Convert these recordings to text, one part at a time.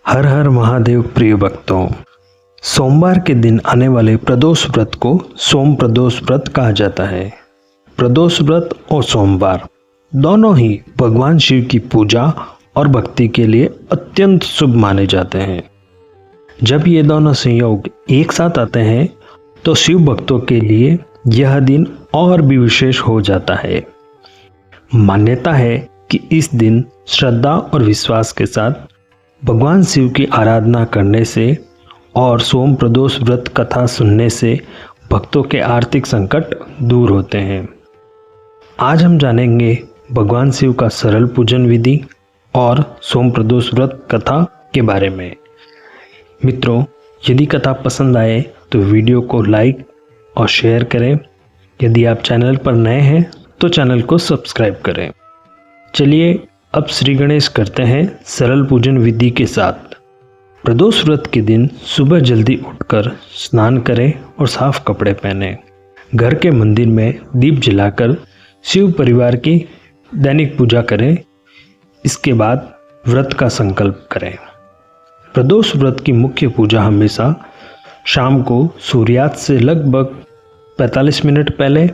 हर हर महादेव प्रिय भक्तों, सोमवार के दिन आने वाले प्रदोष व्रत को सोम प्रदोष व्रत कहा जाता है। प्रदोष व्रत और सोमवार दोनों ही भगवान शिव की पूजा और भक्ति के लिए अत्यंत शुभ माने जाते हैं। जब ये दोनों संयोग एक साथ आते हैं तो शिव भक्तों के लिए यह दिन और भी विशेष हो जाता है। मान्यता है कि इस दिन श्रद्धा और विश्वास के साथ भगवान शिव की आराधना करने से और सोम प्रदोष व्रत कथा सुनने से भक्तों के आर्थिक संकट दूर होते हैं। आज हम जानेंगे भगवान शिव का सरल पूजन विधि और सोम प्रदोष व्रत कथा के बारे में। मित्रों, यदि कथा पसंद आए तो वीडियो को लाइक और शेयर करें। यदि आप चैनल पर नए हैं तो चैनल को सब्सक्राइब करें। चलिए अब श्री गणेश करते हैं सरल पूजन विधि के साथ। प्रदोष व्रत के दिन सुबह जल्दी उठकर स्नान करें और साफ कपड़े पहनें। घर के मंदिर में दीप जलाकर शिव परिवार की दैनिक पूजा करें। इसके बाद व्रत का संकल्प करें। प्रदोष व्रत की मुख्य पूजा हमेशा शाम को सूर्यास्त से लगभग 45 मिनट पहले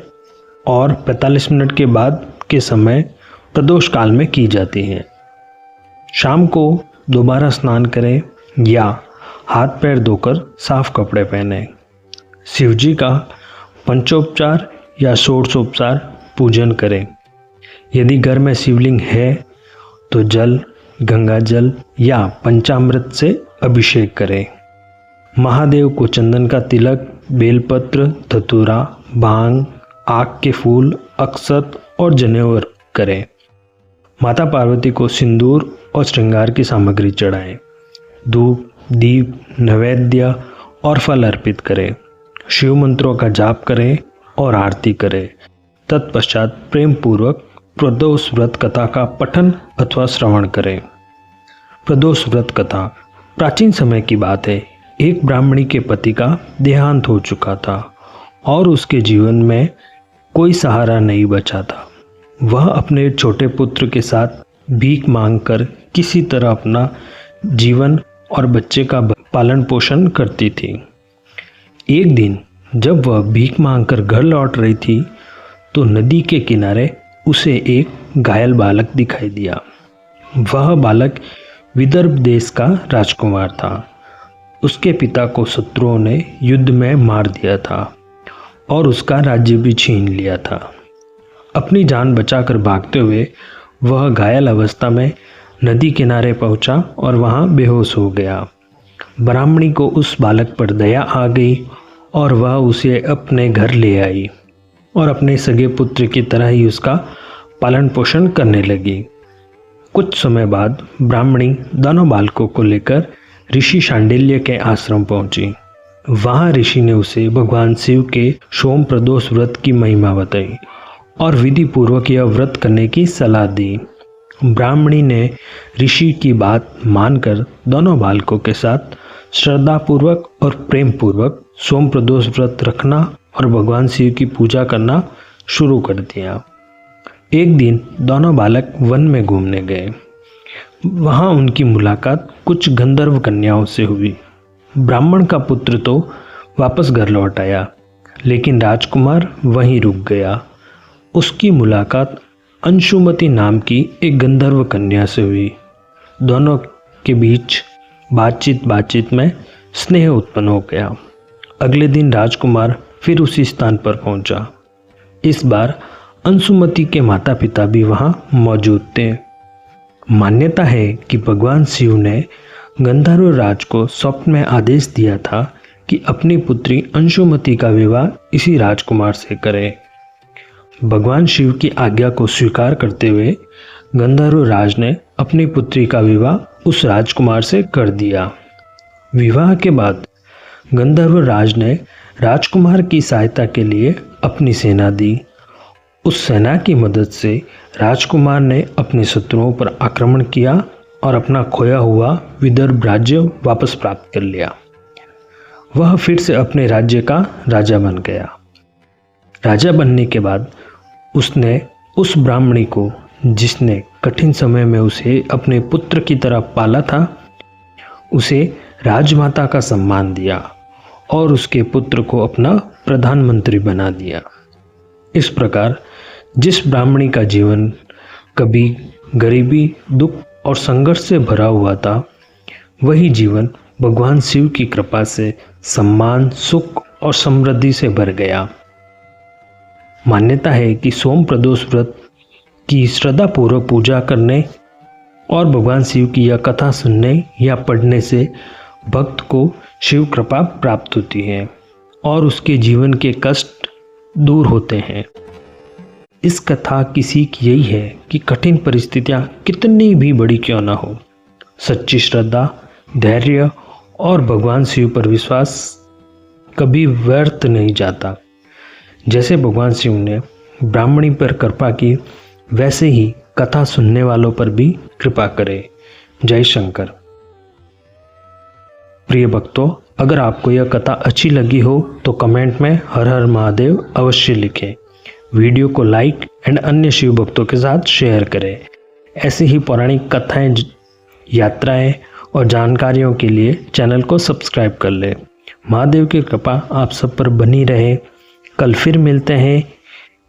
और 45 मिनट के बाद के समय प्रदोष काल में की जाती है। शाम को दोबारा स्नान करें या हाथ पैर धोकर साफ कपड़े पहनें। शिवजी का पंचोपचार या षोडशोपचार पूजन करें। यदि घर में शिवलिंग है तो जल, गंगा जल या पंचामृत से अभिषेक करें। महादेव को चंदन का तिलक, बेलपत्र, धतूरा, भांग, आक के फूल, अक्षत और जनेवर करें। माता पार्वती को सिंदूर और श्रृंगार की सामग्री चढ़ाएं। धूप, दीप, नैवेद्य और फल अर्पित करें। शिव मंत्रों का जाप करें और आरती करें। तत्पश्चात प्रेम पूर्वक प्रदोष व्रत कथा का पठन अथवा श्रवण करें। प्रदोष व्रत कथा प्राचीन समय की बात है। एक ब्राह्मणी के पति का देहांत हो चुका था और उसके जीवन में कोई सहारा नहीं बचा था। वह अपने छोटे पुत्र के साथ भीख मांगकर किसी तरह अपना जीवन और बच्चे का पालन पोषण करती थी। एक दिन जब वह भीख मांगकर घर लौट रही थी तो नदी के किनारे उसे एक घायल बालक दिखाई दिया। वह बालक विदर्भ देश का राजकुमार था। उसके पिता को शत्रुओं ने युद्ध में मार दिया था और उसका राज्य भी छीन लिया था। अपनी जान बचाकर भागते हुए वह घायल अवस्था में नदी किनारे पहुंचा और वहां बेहोश हो गया। ब्राह्मणी को उस बालक पर दया आ गई और वह उसे अपने घर ले आई और अपने सगे पुत्र की तरह ही उसका पालन पोषण करने लगी। कुछ समय बाद ब्राह्मणी दोनों बालकों को लेकर ऋषि शांडिल्य के आश्रम पहुंची। वहां ऋषि ने उसे भगवान शिव के सोम प्रदोष व्रत की महिमा बताई और विधि पूर्वक यह व्रत करने की सलाह दी। ब्राह्मणी ने ऋषि की बात मानकर दोनों बालकों के साथ श्रद्धा पूर्वक और प्रेम पूर्वक सोम प्रदोष व्रत रखना और भगवान शिव की पूजा करना शुरू कर दिया। एक दिन दोनों बालक वन में घूमने गए। वहां उनकी मुलाकात कुछ गंधर्व कन्याओं से हुई। ब्राह्मण का पुत्र तो वापस घर लौट आया, लेकिन राजकुमार वहीं रुक गया। उसकी मुलाकात अंशुमति नाम की एक गंधर्व कन्या से हुई। दोनों के बीच बातचीत में स्नेह उत्पन्न हो गया। अगले दिन राजकुमार फिर उसी स्थान पर पहुंचा। इस बार अंशुमति के माता पिता भी वहां मौजूद थे। मान्यता है कि भगवान शिव ने गंधर्व राज को स्वप्न में आदेश दिया था कि अपनी पुत्री अंशुमति का विवाह इसी राजकुमार से करे। भगवान शिव की आज्ञा को स्वीकार करते हुए गंधर्व राज ने अपनी पुत्री का विवाह उस राजकुमार से कर दिया। विवाह के बाद गंधर्व राज ने राजकुमार की सहायता के लिए अपनी सेना दी। उस सेना की मदद से राजकुमार ने अपने शत्रुओं पर आक्रमण किया और अपना खोया हुआ विदर्भ राज्य वापस प्राप्त कर लिया। वह फिर से अपने राज्य का राजा बन गया। राजा बनने के बाद उसने उस ब्राह्मणी को, जिसने कठिन समय में उसे अपने पुत्र की तरह पाला था, उसे राजमाता का सम्मान दिया और उसके पुत्र को अपना प्रधानमंत्री बना दिया। इस प्रकार जिस ब्राह्मणी का जीवन कभी गरीबी, दुख और संघर्ष से भरा हुआ था, वही जीवन भगवान शिव की कृपा से सम्मान, सुख और समृद्धि से भर गया। मान्यता है कि सोम प्रदोष व्रत की श्रद्धापूर्वक पूजा करने और भगवान शिव की यह कथा सुनने या पढ़ने से भक्त को शिव कृपा प्राप्त होती है और उसके जीवन के कष्ट दूर होते हैं। इस कथा की सीख यही है कि कठिन परिस्थितियां कितनी भी बड़ी क्यों ना हो, सच्ची श्रद्धा, धैर्य और भगवान शिव पर विश्वास कभी व्यर्थ नहीं जाता। जैसे भगवान शिव ने ब्राह्मणी पर कृपा की, वैसे ही कथा सुनने वालों पर भी कृपा करे। जय शंकर। प्रिय भक्तों, अगर आपको यह कथा अच्छी लगी हो तो कमेंट में हर हर महादेव अवश्य लिखें। वीडियो को लाइक एंड अन्य शिव भक्तों के साथ शेयर करें। ऐसी ही पौराणिक कथाएं, यात्राएं और जानकारियों के लिए चैनल को सब्सक्राइब कर लें। महादेव की कृपा आप सब पर बनी रहे। कल फिर मिलते हैं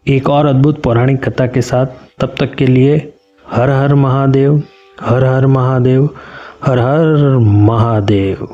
एक और अद्भुत पौराणिक कथा के साथ। तब तक के लिए हर हर महादेव, हर हर महादेव, हर हर महादेव।